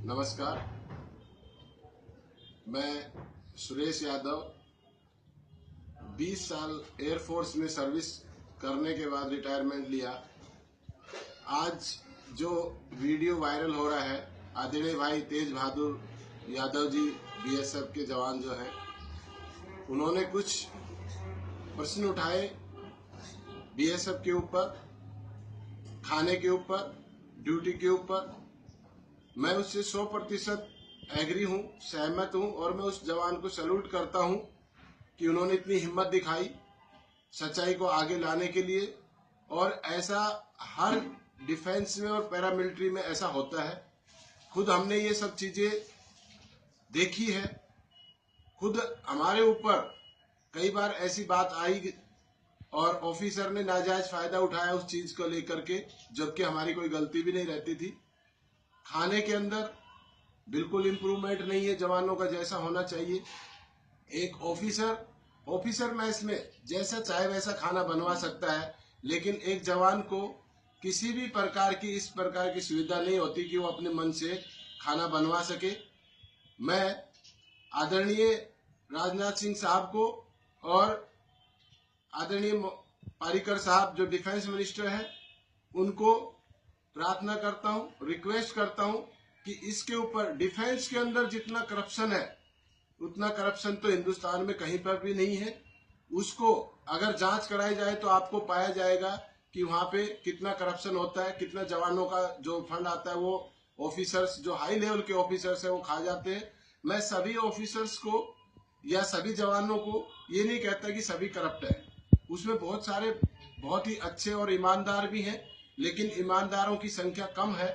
नमस्कार, मैं सुरेश यादव 20 साल एयरफोर्स में सर्विस करने के बाद रिटायरमेंट लिया। आज जो वीडियो वायरल हो रहा है, आदरणीय भाई तेज बहादुर यादव जी बीएसएफ के जवान जो हैं, उन्होंने कुछ प्रश्न उठाए बीएसएफ के ऊपर, खाने के ऊपर, ड्यूटी के ऊपर। मैं उससे 100% एग्री हूँ, सहमत हूँ और मैं उस जवान को सैल्यूट करता हूँ कि उन्होंने इतनी हिम्मत दिखाई सच्चाई को आगे लाने के लिए। और ऐसा हर डिफेंस में और पैरामिलिट्री में ऐसा होता है। खुद हमने ये सब चीजें देखी है, खुद हमारे ऊपर कई बार ऐसी बात आई और ऑफिसर ने नाजायज फायदा उठाया उस चीज को लेकर के, जबकि हमारी कोई गलती भी नहीं रहती थी। खाने के अंदर बिल्कुल इम्प्रूवमेंट नहीं है जवानों का जैसा होना चाहिए। एक ऑफिसर मैस में जैसा चाहे वैसा खाना बनवा सकता है, लेकिन एक जवान को किसी भी प्रकार की इस प्रकार की सुविधा नहीं होती कि वो अपने मन से खाना बनवा सके। मैं आदरणीय राजनाथ सिंह साहब को और आदरणीय पारीकर साहब जो डिफेंस मिनिस्टर हैं, उनको प्रार्थना करता हूं, रिक्वेस्ट करता हूं कि इसके ऊपर डिफेंस के अंदर जितना करप्शन है उतना करप्शन तो हिंदुस्तान में कहीं पर भी नहीं है। उसको अगर जांच कराई जाए तो आपको पाया जाएगा कि वहां पे कितना करप्शन होता है, कितना जवानों का जो फंड आता है वो ऑफिसर्स, जो हाई लेवल के ऑफिसर्स है, वो खा जाते हैं। मैं सभी ऑफिसर्स को या सभी जवानों को ये नहीं कहता कि सभी करप्ट है, उसमें बहुत सारे बहुत ही अच्छे और ईमानदार भी हैं, लेकिन ईमानदारों की संख्या कम है।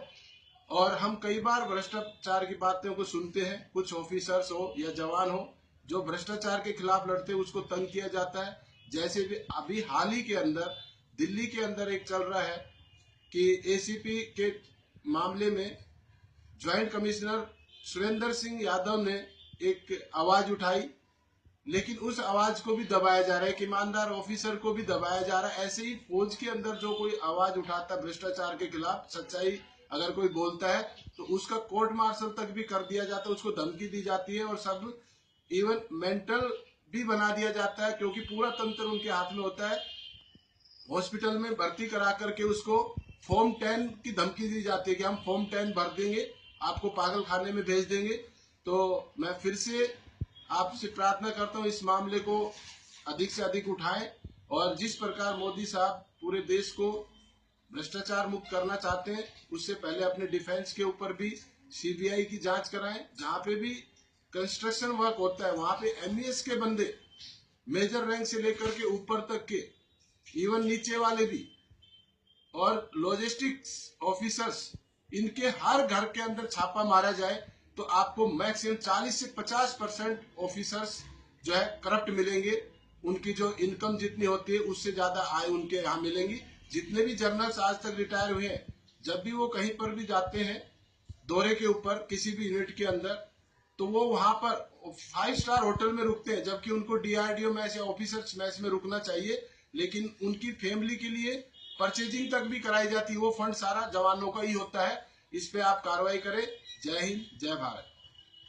और हम कई बार भ्रष्टाचार की बातों को सुनते हैं, कुछ ऑफिसर्स हो या जवान हो जो भ्रष्टाचार के खिलाफ लड़ते हैं, उसको तंग किया जाता है। जैसे भी अभी हाल ही के अंदर दिल्ली के अंदर एक चल रहा है कि एसीपी के मामले में ज्वाइंट कमिश्नर सुरेंद्र सिंह यादव ने एक आवाज उठाई, लेकिन उस आवाज को भी दबाया जा रहा है कि ईमानदार ऑफिसर को भी दबाया जा रहा है। ऐसे ही फौज के अंदर जो कोई आवाज उठाता है भ्रष्टाचार के खिलाफ, सच्चाई अगर कोई बोलता है तो उसका कोर्ट मार्शल तक भी कर दिया जाता है, उसको धमकी दी जाती है और सब इवन मेंटल भी बना दिया जाता है, क्योंकि पूरा तंत्र उनके हाथ में होता है। हॉस्पिटल में भर्ती करा करके उसको फॉर्म 10 की धमकी दी जाती है कि हम फॉर्म 10 भर देंगे, आपको पागल खाने में भेज देंगे। तो मैं फिर से आपसे प्रार्थना करता हूं इस मामले को अधिक से अधिक उठाएं और जिस प्रकार मोदी साहब पूरे देश को भ्रष्टाचार मुक्त करना चाहते हैं, उससे पहले अपने डिफेंस के ऊपर भी सीबीआई की जांच कराएं। जहां पे भी कंस्ट्रक्शन वर्क होता है वहां पे एमईएस के बंदे, मेजर रैंक से लेकर के ऊपर तक के, इवन नीचे वाले भी, और लॉजिस्टिक्स ऑफिसर्स, इनके हर घर के अंदर छापा मारा जाए तो आपको मैक्सिमम 40 से 50% ऑफिसर्स जो है करप्ट मिलेंगे। उनकी जो इनकम जितनी होती है उससे ज्यादा आय उनके यहाँ मिलेंगी। जितने भी जनरल्स आज तक रिटायर हुए हैं, जब भी वो कहीं पर भी जाते हैं दौरे के ऊपर किसी भी यूनिट के अंदर, तो वो वहां पर 5 स्टार होटल में रुकते हैं, जबकि उनको डीआरडीओ मैच या ऑफिसर्स मैच में रुकना चाहिए। लेकिन उनकी फैमिली के लिए परचेजिंग तक भी कराई जाती है, वो फंड सारा जवानों का ही होता है। इस पे आप कार्रवाई करें। जय हिंद, जय भारत।